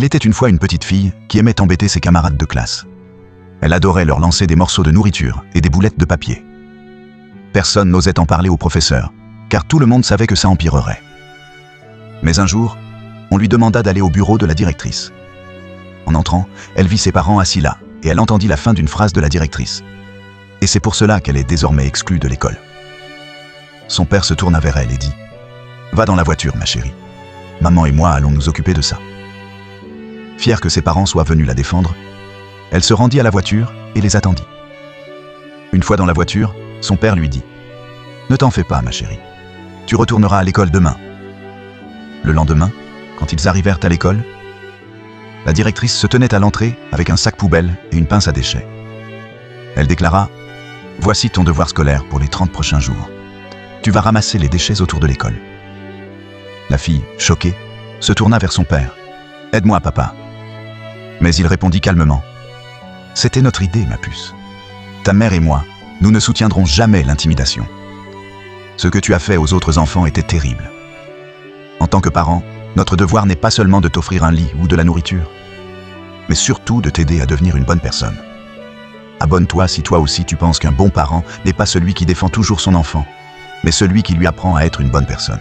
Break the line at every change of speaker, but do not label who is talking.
était une fois une petite fille qui aimait embêter ses camarades de classe. Elle adorait leur lancer des morceaux de nourriture et des boulettes de papier. Personne n'osait en parler au professeur, car tout le monde savait que ça empirerait. Mais un jour, on lui demanda d'aller au bureau de la directrice. En entrant, elle vit ses parents assis là, et elle entendit la fin d'une phrase de la directrice. Et c'est pour cela qu'elle est désormais exclue de l'école. Son père se tourna vers elle et dit « Va dans la voiture, ma chérie. Maman et moi allons nous occuper de ça. » Fière que ses parents soient venus la défendre, elle se rendit à la voiture et les attendit. Une fois dans la voiture, son père lui dit « Ne t'en fais pas, ma chérie. Tu retourneras à l'école demain. » Le lendemain, quand ils arrivèrent à l'école, la directrice se tenait à l'entrée avec un sac poubelle et une pince à déchets. Elle déclara « Voici ton devoir scolaire pour les 30 prochains jours. Tu vas ramasser les déchets autour de l'école. » La fille, choquée, se tourna vers son père. « Aide-moi, papa. » Mais il répondit calmement « C'était notre idée, ma puce. Ta mère et moi, nous ne soutiendrons jamais l'intimidation. Ce que tu as fait aux autres enfants était terrible. En tant que parent, notre devoir n'est pas seulement de t'offrir un lit ou de la nourriture, mais surtout de t'aider à devenir une bonne personne. Abonne-toi si toi aussi tu penses qu'un bon parent n'est pas celui qui défend toujours son enfant, mais celui qui lui apprend à être une bonne personne.